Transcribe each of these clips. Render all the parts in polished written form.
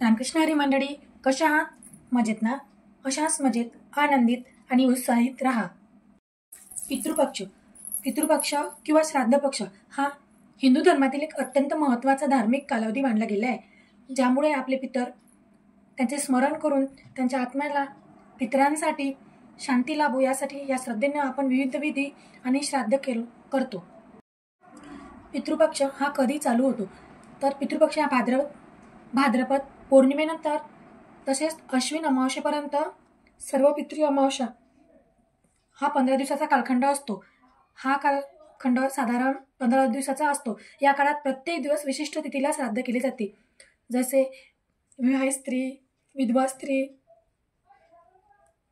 रामकृष्ण हरी मंडळी, कशा आहात? मजेत ना? अशाच मजेत, आनंदित आणि उत्साहित राहा. पितृपक्ष किंवा श्राद्ध पक्ष हा हिंदू धर्मातील एक अत्यंत महत्त्वाचा धार्मिक कालावधी मानला गेला आहे, ज्यामुळे आपले पितर त्यांचे स्मरण करून त्यांच्या आत्म्याला पितरांसाठी शांती लाभो यासाठी या श्रद्धेने आपण विविध विधी आणि श्राद्ध करतो. पितृपक्ष हा कधी चालू होतो? तर पितृपक्ष हा भाद्रपद पौर्णिमेनंतर तसेच अश्विन अमावस्येपर्यंत सर्व पितृ अमावस्या हा 15 दिवसाचा कालखंड असतो. हा कालखंड साधारण 15 दिवसाचा असतो. या काळात प्रत्येक दिवस विशिष्ट तिथीला श्राद्ध केले जाते. जसे विवाहित स्त्री, विधवा स्त्री,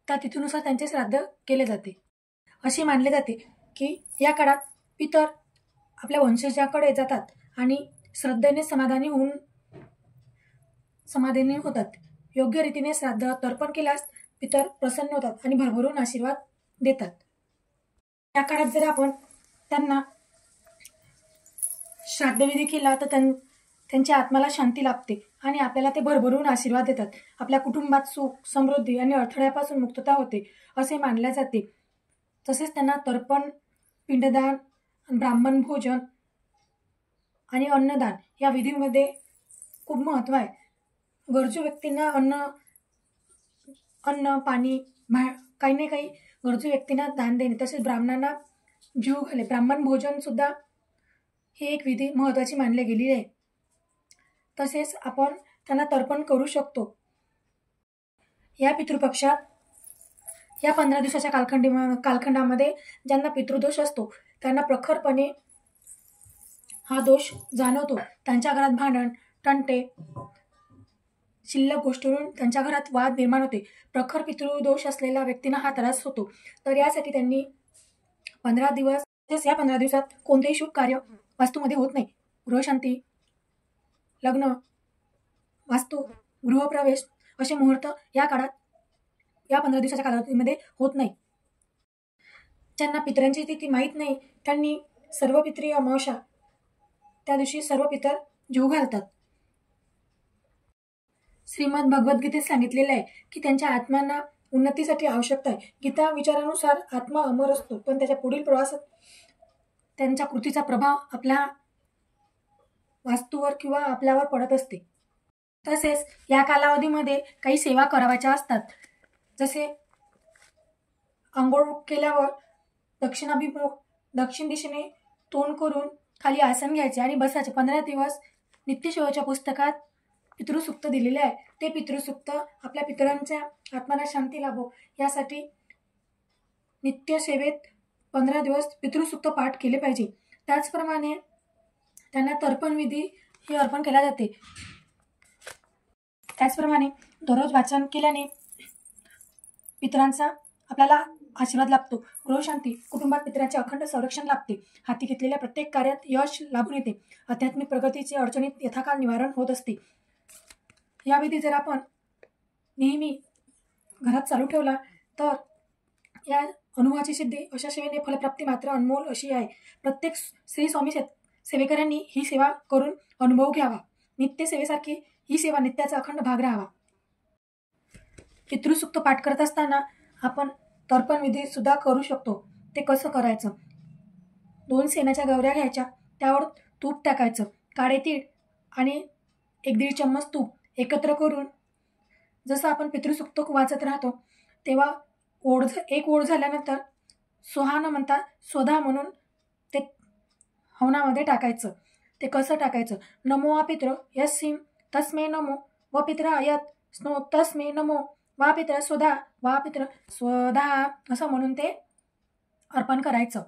त्या तिथीनुसार त्यांचे श्राद्ध केले जाते. असे मानले जाते की या काळात पितर आपल्या वंशजाकडे जातात आणि श्रद्धेने समाधानी होतात. योग्य रीतीने श्राद्ध तर्पण केल्यास पितर प्रसन्न होतात आणि भरभरून आशीर्वाद देतात. या काळात जर आपण त्यांना श्राद्धविधी केला तर त्यांच्या आत्म्याला शांती लाभते आणि आपल्याला ते भरभरून आशीर्वाद देतात. आपल्या कुटुंबात सुख, समृद्धी आणि अडथळ्यापासून मुक्तता होते असे मानले जाते. तसेच त्यांना तर्पण, पिंडदान, ब्राह्मण भोजन आणि अन्नदान या विधीमध्ये खूप महत्त्व आहे. गरजू व्यक्तींना अन्न पाणी काही ना काही गरजू व्यक्तींना दान देणे, तसेच ब्राह्मणांना जीव घाले, ब्राह्मण भोजन सुद्धा ही एक विधी महत्त्वाची मानली गेली आहे. तसेच आपण त्यांना तर्पण करू शकतो. या पितृपक्षात या 15 दिवसाच्या कालखंडामध्ये ज्यांना पितृदोष असतो त्यांना प्रखरपणे हा दोष जाणवतो. त्यांच्या घरात भांडण, तंटे, शिल्लक गोष्टीवरून त्यांच्या घरात वाद निर्माण होते. प्रखर पितृदोष असलेल्या व्यक्तींना हा त्रास होतो. तर यासाठी त्यांनी 15 दिवस या 15 दिवसात कोणतेही शुभ कार्य वास्तूमध्ये होत नाही. गृहशांती, लग्न, वास्तू, गृहप्रवेश असे मुहूर्त या काळात या 15 दिवसाच्या कालावधीमध्ये होत नाही. ज्यांना पितरांची तिथी माहीत नाही त्यांनी सर्व पितरी अमावस्या त्या दिवशी सर्व पितर जीव घालतात. श्रीमद भगवद्गीतेत सांगितलेलं आहे की त्यांच्या आत्म्यांना उन्नतीसाठी आवश्यकता आहे. गीता विचारानुसार आत्मा अमर असतो, पण त्याच्या पुढील प्रवासात त्यांच्या कृतीचा प्रभाव आपल्या वास्तूवर किंवा आपल्यावर पडत असते. तसेच या कालावधीमध्ये काही सेवा करावायच्या असतात. जसे आंघोळ केल्यावर दक्षिण दिशेने तोंड करून खाली आसन घ्यायचे आणि बसायचे. 15 दिवस नित्यसेवेच्या पुस्तकात पितृसूक्त दिलेले आहे. ते पितृसूक्त आपल्या पितरांच्या आत्म्याला शांती लाभो यासाठी नित्यसेवेत 15 दिवस पितृसूक्त पाठ केले पाहिजे. त्याचप्रमाणे त्यांना तर्पण विधी ही अर्पण केला जाते. त्याचप्रमाणे दररोज वाचन केल्याने पितरांचा आपल्याला आशीर्वाद लाभतो. गृहशांती, कुटुंबात पितरांचे अखंड संरक्षण लाभते. हाती घेतलेल्या प्रत्येक कार्यात यश लाभून येते. आध्यात्मिक प्रगतीचे अडचणीत यथाकाल निवारण होत असते. या विधी जर आपण नेहमी घरात चालू ठेवला तर या अनुभवाची सिद्धी अशा सेवेने फलप्राप्ती मात्र अनमोल अशी आहे. प्रत्येक श्री स्वामी सेवेकऱ्यांनी ही सेवा करून अनुभव घ्यावा. नित्य सेवेसारखी ही सेवा नित्याचा अखंड भाग राहावा. पितृसूक्त पाठ करत असताना आपण तर्पण विधी सुद्धा करू शकतो. ते कसं करायचं? 2 शेणाच्या गवऱ्या घ्यायच्या, त्यावर तूप टाकायचं, काळे तीळ आणि 1-1.5 चम्मच तूप एकत्र करून जसं आपण पितृसूक्त वाचत राहतो तेव्हा एक ओढ झाल्यानंतर सोहा न म्हणता स्वधा म्हणून ते हवनामध्ये टाकायचं. ते कसं टाकायचं? नमो वा पित्र यस्सिम तस्मे नमो व पित्र यत स्नो तस्मे नमो वा पित्र स्वधा वा पित्र स्वधा असं म्हणून ते अर्पण करायचं.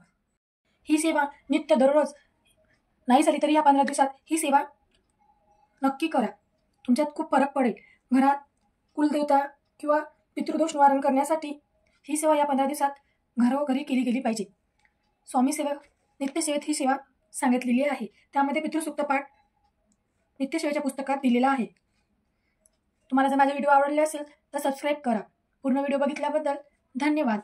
ही सेवा नित्य दररोज नाही झाली तरी या 15 दिवसात ही सेवा नक्की करा. तुमच्यात खूप फरक पडेल. घरात कुलदेवता किंवा पितृदोष निवारण करण्यासाठी ही सेवा या 15 दिवसात घरोघरी केली गेली पाहिजे. स्वामी सेवक नित्यसेवेत ही सेवा सांगितलेली आहे. त्यामध्ये पितृसूक्त पाठ नित्यसेवेच्या पुस्तकात दिलेला आहे. तुम्हाला जर माझा व्हिडिओ आवडला असेल तर सबस्क्राईब करा. पूर्ण व्हिडिओ बघितल्याबद्दल धन्यवाद.